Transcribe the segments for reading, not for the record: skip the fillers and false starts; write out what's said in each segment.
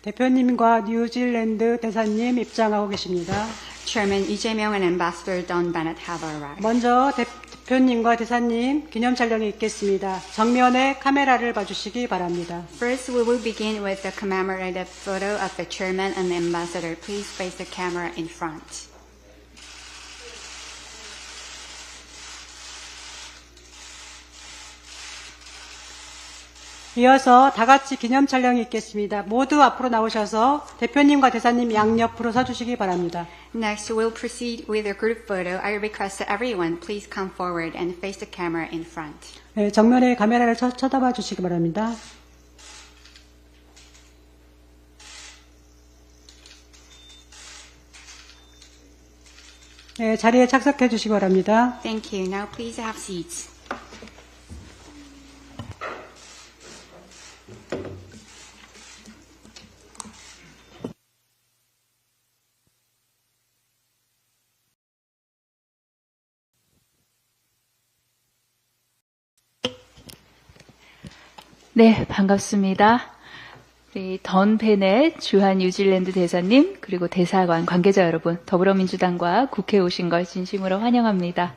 대표님과 뉴질랜드 대사님 입장하고 계십니다. Chairman Lee Jae-myung and Ambassador Don Bennett have arrived. 먼저 대표님과 대사님 기념 촬영이 있겠습니다. 정면에 카메라를 봐주시기 바랍니다. First, we will begin with the commemorative photo of the Chairman and the Ambassador. Please face the camera in front. 이어서 다 같이 기념 촬영이 있겠습니다. 모두 앞으로 나오셔서 대표님과 대사님 양옆으로 서주시기 바랍니다. Next, we'll proceed with a group photo. I request that everyone please come forward and face the camera in front. 네, 정면에 카메라를 쳐다봐 주시기 바랍니다. 네, 자리에 착석해 주시기 바랍니다. Thank you. Now please have seats. 네, 반갑습니다. 우리 던 베넷 주한 뉴질랜드 대사님 그리고 대사관 관계자 여러분, 더불어민주당과 국회에 오신 걸 진심으로 환영합니다.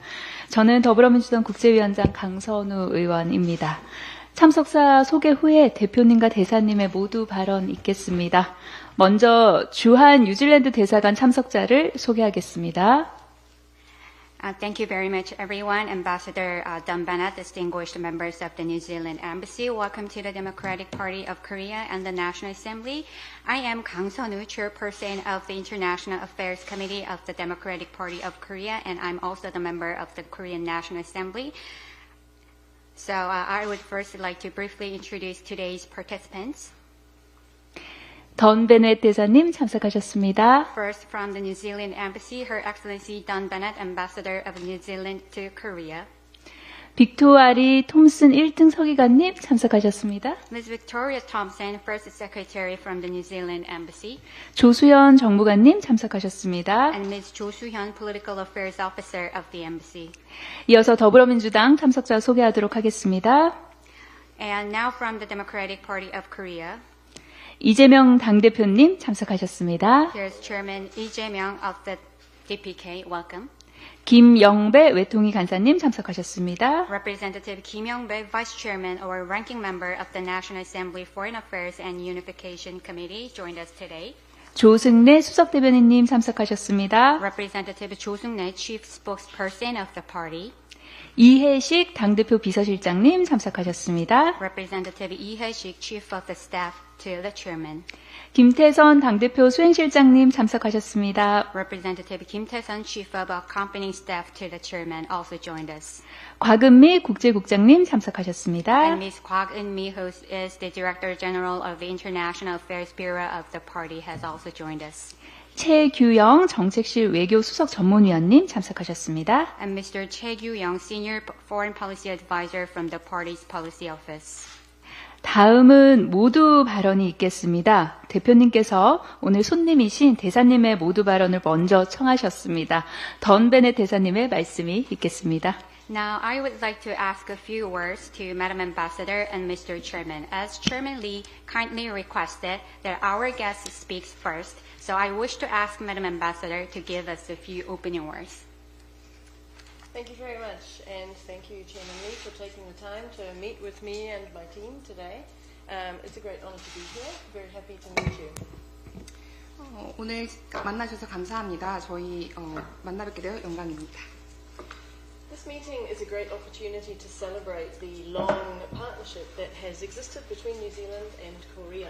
저는 더불어민주당 국제위원장 강선우 의원입니다. 참석자 소개 후에 대표님과 대사님의 모두 발언 있겠습니다. 먼저 주한 뉴질랜드 대사관 참석자를 소개하겠습니다. Thank you very much, everyone. Ambassador Don Bennett, distinguished members of the New Zealand Embassy, welcome to the Democratic Party of Korea and the National Assembly. I am Kang Sun-woo, chairperson of the International Affairs Committee of the Democratic Party of Korea, and I'm also the member of the Korean National Assembly. So I would first like to briefly introduce today's participants. 던 베넷 대사님 참석하셨습니다. First, from the New Zealand Embassy, Her Excellency Don Bennett, Ambassador of New Zealand to Korea. 빅토아리 톰슨 1등 서기관님 참석하셨습니다. Ms. Victoria Thompson, First Secretary from the New Zealand Embassy. 조수연 정무관님 참석하셨습니다. And Ms. Jo Soo-hyun, Political Affairs Officer of the Embassy. 이어서 더불어민주당 참석자 소개하도록 하겠습니다. And now from the Democratic Party of Korea. 이재명 당대표님 참석하셨습니다. Here's Chairman Lee Jae-myung of the DPK. Welcome. 김영배 외통위 간사님 참석하셨습니다. Representative Kim Young-bae, Vice Chairman or Ranking Member of the National Assembly Foreign Affairs and Unification Committee, joined us today. 조승래 수석대변인님 참석하셨습니다. Representative Jo Seung-rae, Chief Spokesperson of the party. 이해식 당대표 비서실장님 참석하셨습니다. Representative Lee Hae-sik, Chief of the Staff to the Chairman. 김태선 당대표 수행실장님 참석하셨습니다. Representative Kim Tae-sun, Chief of Accompanying Staff to the Chairman, also joined us. 곽은미 국제국장님 참석하셨습니다. And Ms. Kwak Eun-mi, who is the Director General of the International Affairs Bureau of the party, has also joined us. 최규영 정책실 외교 수석 전문위원님 참석하셨습니다. And Mr. Choi Gyu-young, Senior Foreign Policy Advisor from the party's Policy Office. 다음은 모두 발언이 있겠습니다. 대표님께서 오늘 손님이신 대사님의 모두 발언을 먼저 청하셨습니다. 던 베넷 대사님의 말씀이 있겠습니다. Now, I would like to ask a few words to Madam Ambassador and Mr. Chairman. As Chairman Lee kindly requested that our guest speaks first, so I wish to ask Madam Ambassador to give us a few opening words. Thank you very much, and thank you, Chairman Lee, for taking the time to meet with me and my team today. It's a great honor to be here. Very happy to meet you. 오늘 만나주셔서 감사합니다. 저희 만나뵙게 되어 영광입니다. This meeting is a great opportunity to celebrate the long partnership that has existed between New Zealand and Korea,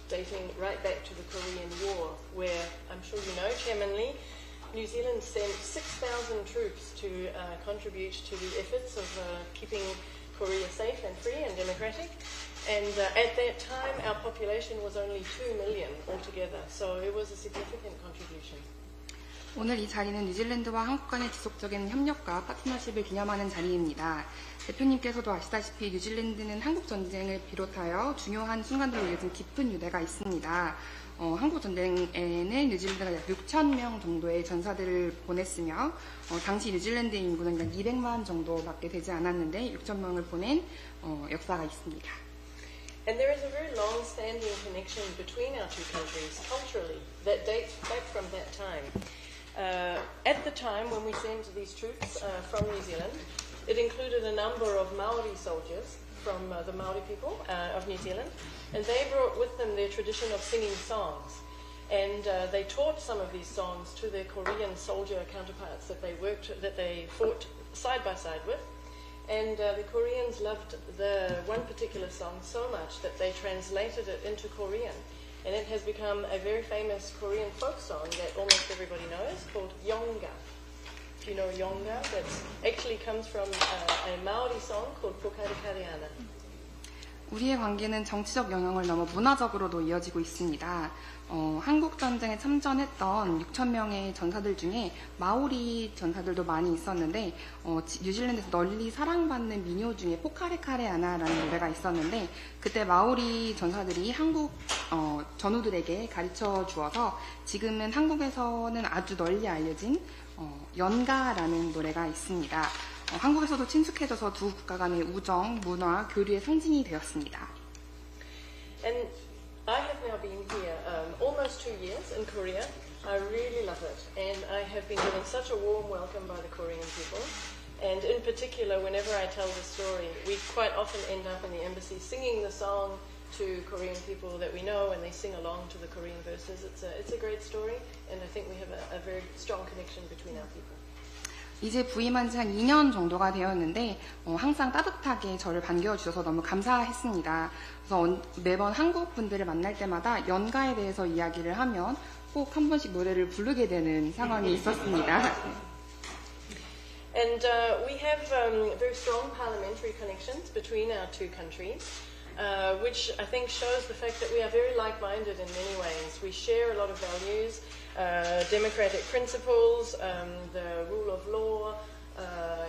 dating right back to the Korean War, where I'm sure you know, Chairman Lee, New Zealand sent 6,000 troops to contribute to the efforts of keeping Korea safe and free and democratic. And at that time, our population was only 2 million altogether, so it was a significant contribution. 오늘 이 자리는 뉴질랜드와 한국 간의 지속적인 협력과 파트너십을 기념하는 자리입니다. 대표님께서도 아시다시피 뉴질랜드는 한국 전쟁을 비롯하여 중요한 순간들로 이어진 깊은 유대가 있습니다. 한국 전쟁에는 뉴질랜드가 약 6,000명 정도의 전사들을 보냈으며 당시 뉴질랜드 인구는 약 200만 정도밖에 되지 않았는데 6,000명을 보낸 역사가 있습니다. And there is a very long-standing connection between our two countries culturally that dates back from that time. At the time when we sent these troops from New Zealand, it included a number of Maori soldiers from the Maori people of New Zealand, and they brought with them their tradition of singing songs. And they taught some of these songs to their Korean soldier counterparts that they fought side by side with. And the Koreans loved the one particular song so much that they translated it into Korean. And it has become a very famous Korean folk song that almost everybody knows, called Yonga. If you know Yonga, that actually comes from a Maori song called Pokarekariana. 우리의 관계는 정치적 영역을 넘어 문화적으로도 이어지고 있습니다. 한국 전쟁에 참전했던 6,000명의 전사들 중에 마오리 전사들도 많이 있었는데 뉴질랜드에서 널리 사랑받는 민요 중에 포카레카레아나라는 노래가 있었는데 그때 마오리 전사들이 한국 전우들에게 가르쳐 주어서 지금은 한국에서는 아주 널리 알려진 연가라는 노래가 있습니다. 한국에서도 친숙해져서 두 국가 간의 우정, 문화, 교류의 상징이 되었습니다. And I have now been here almost 2 years in Korea. I really love it, and I have been given such a warm welcome by the Korean people. And in particular, whenever I tell the story, we quite often end up in the embassy singing the song to Korean people that we know, and they sing along to the Korean verses. It's a great story, and I think we have a very strong connection between our people. 이제 부임한 지 한 2년 정도가 되었는데 항상 따뜻하게 저를 반겨주셔서 너무 감사했습니다. 그래서 매번 한국 분들을 만날 때마다 연가에 대해서 이야기를 하면 꼭 한 번씩 노래를 부르게 되는 상황이 있었습니다. And we have very strong parliamentary connections between our two countries, which I think shows the fact that we are very like-minded in many ways. We share a lot of values, democratic principles, the rule of law,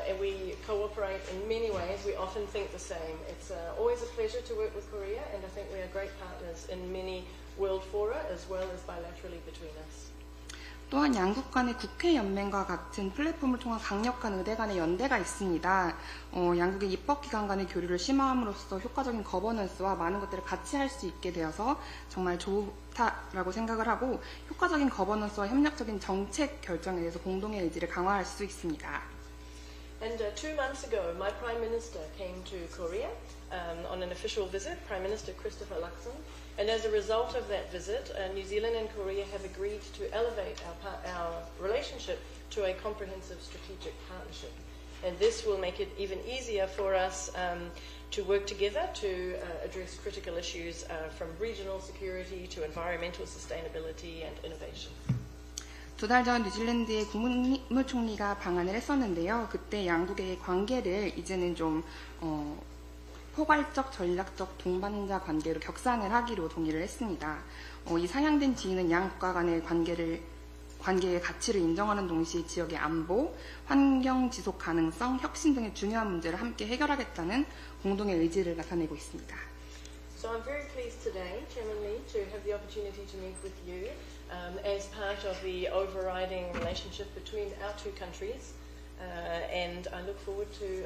and we cooperate in many ways. We often think the same. It's always a pleasure to work with Korea, and I think we are great partners in many world fora as well as bilaterally between us. 또한 양국 간의 국회 연맹과 같은 플랫폼을 통한 강력한 의대 간의 연대가 있습니다. 양국의 입법기관 간의 교류를 심화함으로써 효과적인 거버넌스와 많은 것들을 같이 할 수 있게 되어서 정말 좋다라고 생각을 하고 효과적인 거버넌스와 협력적인 정책 결정에 대해서 공동의 의지를 강화할 수 있습니다. And 2 months ago, my Prime Minister came to Korea on an official visit, Prime Minister Christopher Luxon. And as a result of that visit, New Zealand and Korea have agreed to elevate our relationship to a comprehensive strategic partnership. And this will make it even easier for us to work together to address critical issues from regional security to environmental sustainability and innovation. 2달 전 뉴질랜드의 국무총리가 방한을 했었는데요. 그때 양국의 관계를 이제는 좀 포괄적, 전략적 동반자 관계로 격상을 하기로 동의를 했습니다. 이 상향된 지위는 양 국가 간의 관계의 가치를 인정하는 동시에 지역의 안보, 환경 지속 가능성, 혁신 등의 중요한 문제를 함께 해결하겠다는 공동의 의지를 나타내고 있습니다. So I'm very pleased today, Chairman Lee, to have the opportunity to meet with you as part of the overriding relationship between our two countries. And I look forward to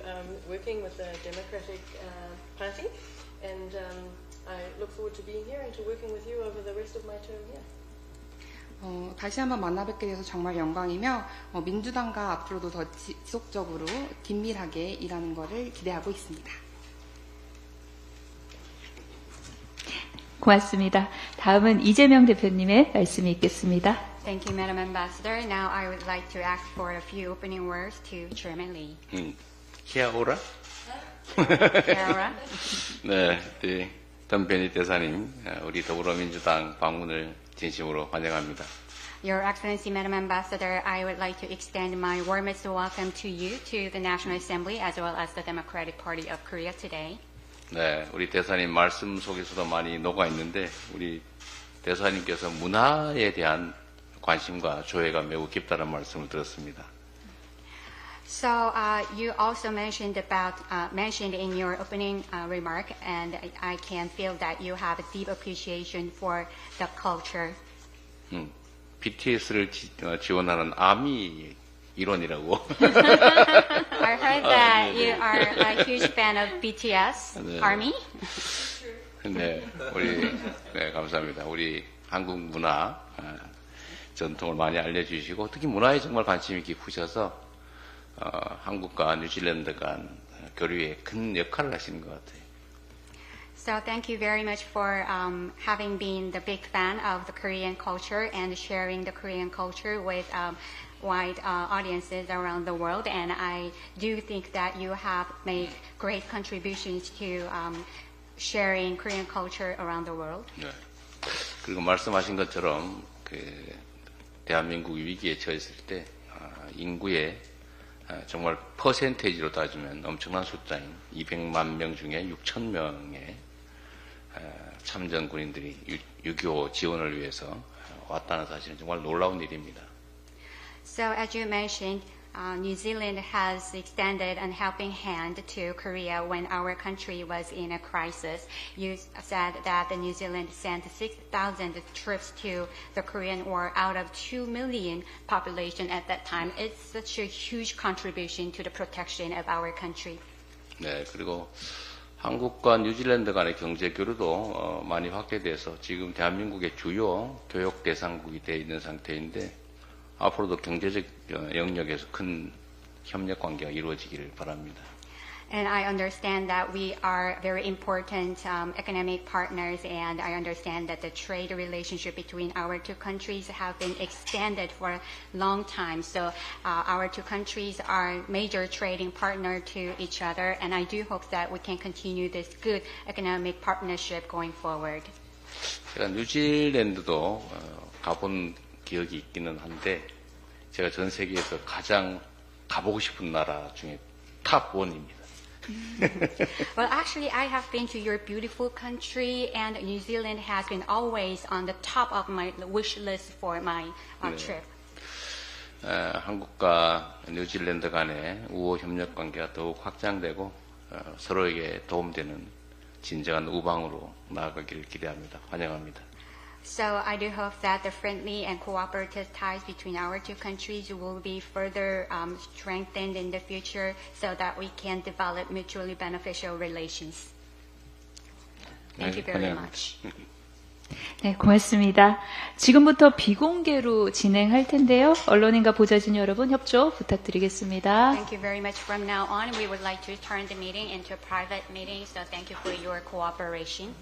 working with the Democratic Party, and I look forward to being here and to working with you over the rest of my term here. 다시 한번 만나뵙게 돼서 정말 영광이며 민주당과 앞으로도 더 지속적으로 긴밀하게 일하는 것을 기대하고 있습니다. 고맙습니다. 다음은 이재명 대표님의 말씀이 있겠습니다. Thank you, Madam Ambassador. Now I would like to ask for a few opening words to Chairman Lee. 히아오라? Kiara. 네, 덤베니 대사님, 우리 더불어민주당 방문을 진심으로 환영합니다. Your Excellency, Madam Ambassador, I would like to extend my warmest welcome to you, to the National Assembly, as well as the Democratic Party of Korea today. 네, 우리 대사님 말씀 속에서도 많이 녹아 있는데 우리 대사님께서 문화에 대한 관심과 조예가 매우 깊다는 말씀을 들었습니다. So you also mentioned in your opening remark, and I can feel that you have a deep appreciation for the culture. BTS를 지원하는 아미 이론이라고. I heard that you are a huge fan of BTS, 네. Army. 네, 네, 감사합니다. 우리 한국 문화, 전통을 많이 알려주시고, 특히 문화에 정말 관심이 깊으셔서, 한국과 뉴질랜드 간 교류에 큰 역할을 하시는 것 같아요. So thank you very much for having been the big fan of the Korean culture and sharing the Korean culture with wide audiences around the world. And I do think that you have made great contributions to sharing Korean culture around the world. 네. 그리고 말씀하신 것처럼 대한민국이 위기에 처했을 때 인구의 정말 퍼센테이지로 따지면 엄청난 숫자인 200만 명 중에 6천 명의 참전 군인들이 6.25 지원을 위해서 왔다는 사실은 정말 놀라운 일입니다. So as you mentioned, New Zealand has extended a helping hand to Korea when our country was in a crisis. You said that New Zealand sent 6,000 troops to the Korean War out of 2 million population at that time. It's such a huge contribution to the protection of our country. 네, 그리고 한국과 뉴질랜드 간의 경제 교류도 많이 확대돼서 지금 대한민국의 주요 교역 대상국이 되어 있는 상태인데 앞으로도 경제적 영역에서 큰 협력 관계가 이루어지기를 바랍니다. And I understand that we are very important economic partners, and I understand that the trade relationship between our two countries have been extended for a long time. So our two countries are major trading partner to each other, and I do hope that we can continue this good economic partnership going forward. 제가 뉴질랜드도 가본 기억이 있기는 한데 제가 전 세계에서 가장 가보고 싶은 나라 중에 탑 1입니다. Well, actually, I have been to your beautiful country, and New Zealand has been always on the top of my wish list for my trip. 한국과 뉴질랜드 간의 우호 협력 관계가 더욱 확장되고 서로에게 도움되는 진정한 우방으로 나아가기를 기대합니다. 환영합니다. So I do hope that the friendly and cooperative ties between our two countries will be further strengthened in the future so that we can develop mutually beneficial relations. Thank you very much. 네, 고맙습니다. 지금부터 비공개로 진행할 텐데요. 언론인과 보좌진 여러분 협조 부탁드리겠습니다. Thank you very much. From now on, we would like to turn the meeting into a private meeting, so thank you for your cooperation.